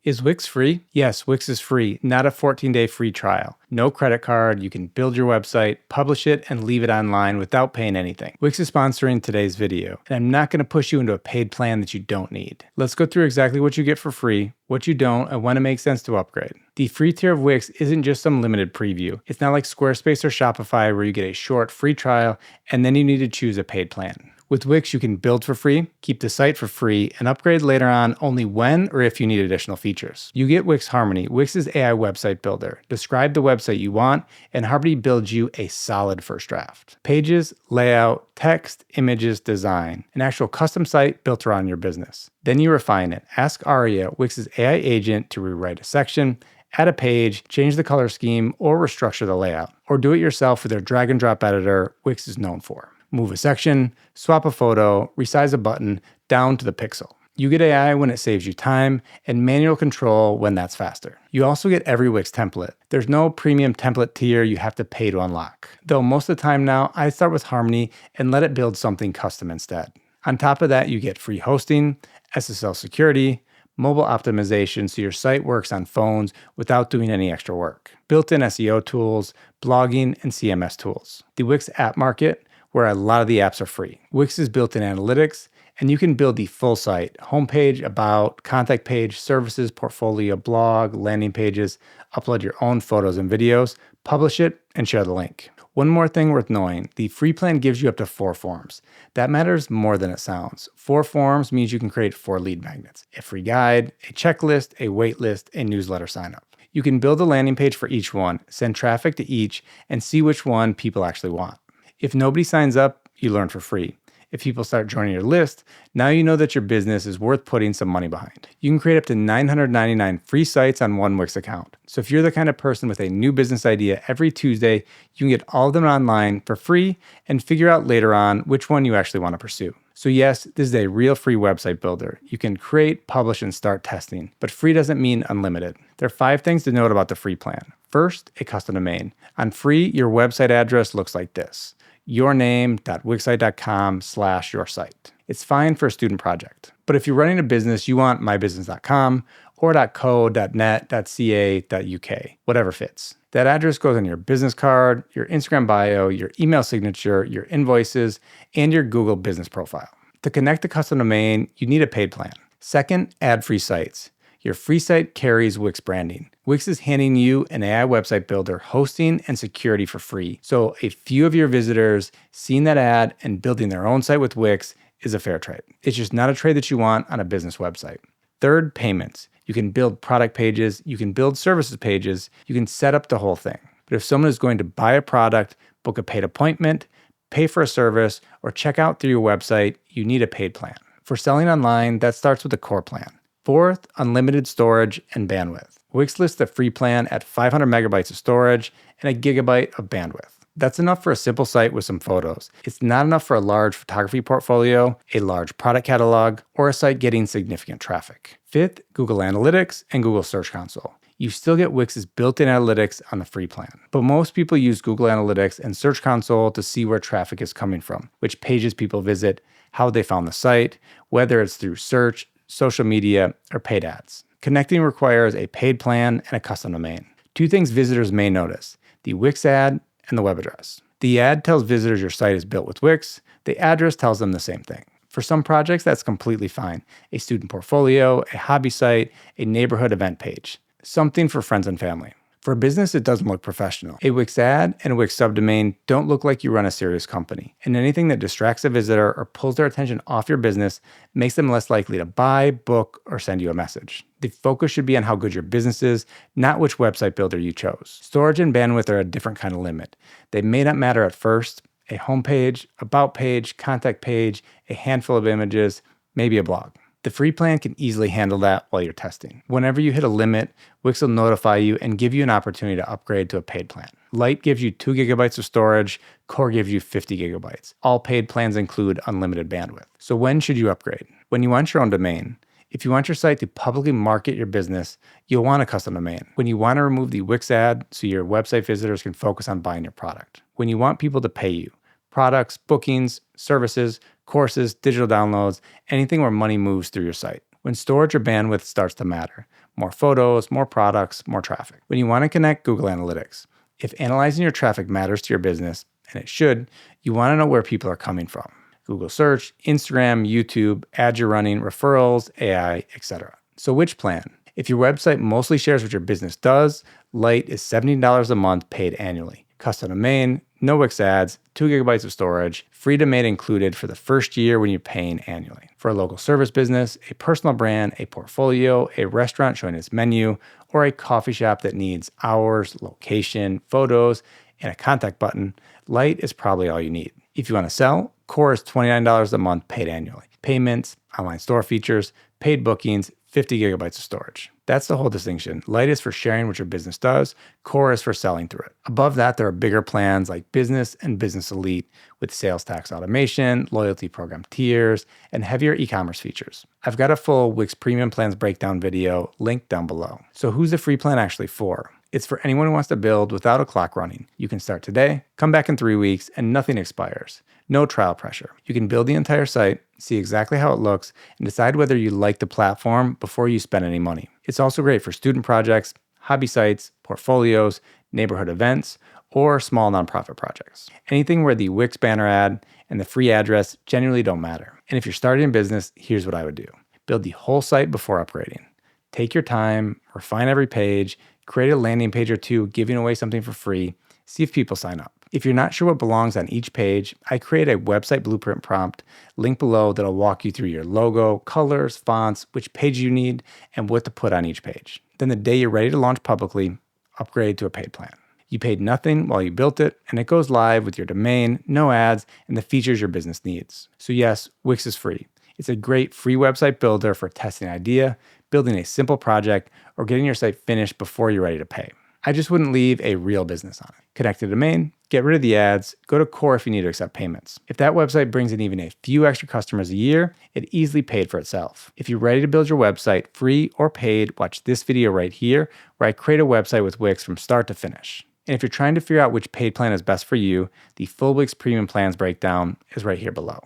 Is Wix free? Yes, Wix is free, not a 14-day free trial. No credit card, you can build your website, publish it, and leave it online without paying anything. Wix is sponsoring today's video, and I'm not going to push you into a paid plan that you don't need. Let's go through exactly what you get for free, what you don't, and when it makes sense to upgrade. The free tier of Wix isn't just some limited preview. It's not like Squarespace or Shopify where you get a short free trial and then you need to choose a paid plan. With Wix, you can build for free, keep the site for free, and upgrade later on only when or if you need additional features. You get Wix Harmony, Wix's AI website builder. Describe the website you want, and Harmony builds you a solid first draft. Pages, layout, text, images, design. An actual custom site built around your business. Then you refine it. Ask Aria, Wix's AI agent, to rewrite a section, add a page, change the color scheme, or restructure the layout. Or do it yourself with their drag and drop editor Wix is known for. Move a section, swap a photo, resize a button down to the pixel. You get AI when it saves you time and manual control when that's faster. You also get every Wix template. There's no premium template tier you have to pay to unlock. Though most of the time now, I start with Harmony and let it build something custom instead. On top of that, you get free hosting, SSL security, mobile optimization so your site works on phones without doing any extra work, built-in SEO tools, blogging, and CMS tools. The Wix app market, where a lot of the apps are free. Wix is built-in analytics, and you can build the full site, homepage, about, contact page, services, portfolio, blog, landing pages, upload your own photos and videos, publish it, and share the link. One more thing worth knowing, the free plan gives you up to 4 forms. That matters more than it sounds. 4 forms means you can create 4 lead magnets, a free guide, a checklist, a waitlist, a newsletter signup. You can build a landing page for each one, send traffic to each, and see which one people actually want. If nobody signs up, you learn for free. If people start joining your list, now you know that your business is worth putting some money behind. You can create up to 999 free sites on one Wix account. So if you're the kind of person with a new business idea every Tuesday, you can get all of them online for free and figure out later on which one you actually want to pursue. So yes, this is a real free website builder. You can create, publish, and start testing, but free doesn't mean unlimited. There are 5 things to note about the free plan. First, a custom domain. On free, your website address looks like this: yourname.wixsite.com/yoursite. It's fine for a student project. But if you're running a business, you want mybusiness.com or .co, .net, .ca, .uk, whatever fits. That address goes on your business card, your Instagram bio, your email signature, your invoices, and your Google business profile. To connect the custom domain, you need a paid plan. Second, ad-free sites. Your free site carries Wix branding. Wix is handing you an AI website builder, hosting, and security for free. So a few of your visitors seeing that ad and building their own site with Wix is a fair trade. It's just not a trade that you want on a business website. Third, payments. You can build product pages, you can build services pages, you can set up the whole thing. But if someone is going to buy a product, book a paid appointment, pay for a service, or check out through your website, you need a paid plan. For selling online, that starts with a core plan. Fourth, unlimited storage and bandwidth. Wix lists a free plan at 500 megabytes of storage and a gigabyte of bandwidth. That's enough for a simple site with some photos. It's not enough for a large photography portfolio, a large product catalog, or a site getting significant traffic. Fifth, Google Analytics and Google Search Console. You still get Wix's built-in analytics on the free plan. But most people use Google Analytics and Search Console to see where traffic is coming from, which pages people visit, how they found the site, whether it's through search, social media, or paid ads. Connecting requires a paid plan and a custom domain. 2 things visitors may notice: the Wix ad and the web address. The ad tells visitors your site is built with Wix. The address tells them the same thing. For some projects, that's completely fine. A student portfolio, a hobby site, a neighborhood event page. Something for friends and family. For a business, it doesn't look professional. A Wix ad and a Wix subdomain don't look like you run a serious company. And anything that distracts a visitor or pulls their attention off your business makes them less likely to buy, book, or send you a message. The focus should be on how good your business is, not which website builder you chose. Storage and bandwidth are a different kind of limit. They may not matter at first. A homepage, about page, contact page, a handful of images, maybe a blog. The free plan can easily handle that while you're testing. Whenever you hit a limit, Wix will notify you and give you an opportunity to upgrade to a paid plan. Lite gives you 2 gigabytes of storage, Core gives you 50 gigabytes. All paid plans include unlimited bandwidth. So when should you upgrade? When you want your own domain. If you want your site to publicly market your business, you'll want a custom domain. When you want to remove the Wix ad so your website visitors can focus on buying your product. When you want people to pay you. Products, bookings, services, courses, digital downloads, anything where money moves through your site. When storage or bandwidth starts to matter. More photos, more products, more traffic. When you want to connect Google Analytics, if analyzing your traffic matters to your business, and it should, you want to know where people are coming from. Google search, Instagram, YouTube, ads you're running, referrals, AI, etc. So which plan? If your website mostly shares what your business does, Lite is $17 a month paid annually. Custom domain, no Wix ads, 2 gigabytes of storage, free domain included for the first year when you're paying annually. For a local service business, a personal brand, a portfolio, a restaurant showing its menu, or a coffee shop that needs hours, location, photos, and a contact button, Lite is probably all you need. If you want to sell, Core is $29 a month paid annually. Payments, online store features, paid bookings, 50 gigabytes of storage. That's the whole distinction. Lite is for sharing what your business does. Core is for selling through it. Above that, there are bigger plans like Business and Business Elite with sales tax automation, loyalty program tiers, and heavier e-commerce features. I've got a full Wix Premium Plans breakdown video linked down below. So who's the free plan actually for? It's for anyone who wants to build without a clock running. You can start today, come back in 3 weeks, and nothing expires. No trial pressure. You can build the entire site, see exactly how it looks, and decide whether you like the platform before you spend any money. It's also great for student projects, hobby sites, portfolios, neighborhood events, or small nonprofit projects. Anything where the Wix banner ad and the free address generally don't matter. And if you're starting a business, here's what I would do. Build the whole site before upgrading. Take your time, refine every page, create a landing page or two giving away something for free, see if people sign up. If you're not sure what belongs on each page, I create a website blueprint prompt link below that'll walk you through your logo, colors, fonts, which page you need, and what to put on each page. Then the day you're ready to launch publicly, upgrade to a paid plan. You paid nothing while you built it, and it goes live with your domain, no ads, and the features your business needs. So yes, Wix is free. It's a great free website builder for testing an idea, building a simple project, or getting your site finished before you're ready to pay. I just wouldn't leave a real business on it. Connect the domain, get rid of the ads, go to Core if you need to accept payments. If that website brings in even a few extra customers a year, it easily paid for itself. If you're ready to build your website free or paid, watch this video right here where I create a website with Wix from start to finish. And if you're trying to figure out which paid plan is best for you, the full Wix Premium Plans breakdown is right here below.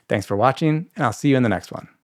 Thanks for watching, and I'll see you in the next one.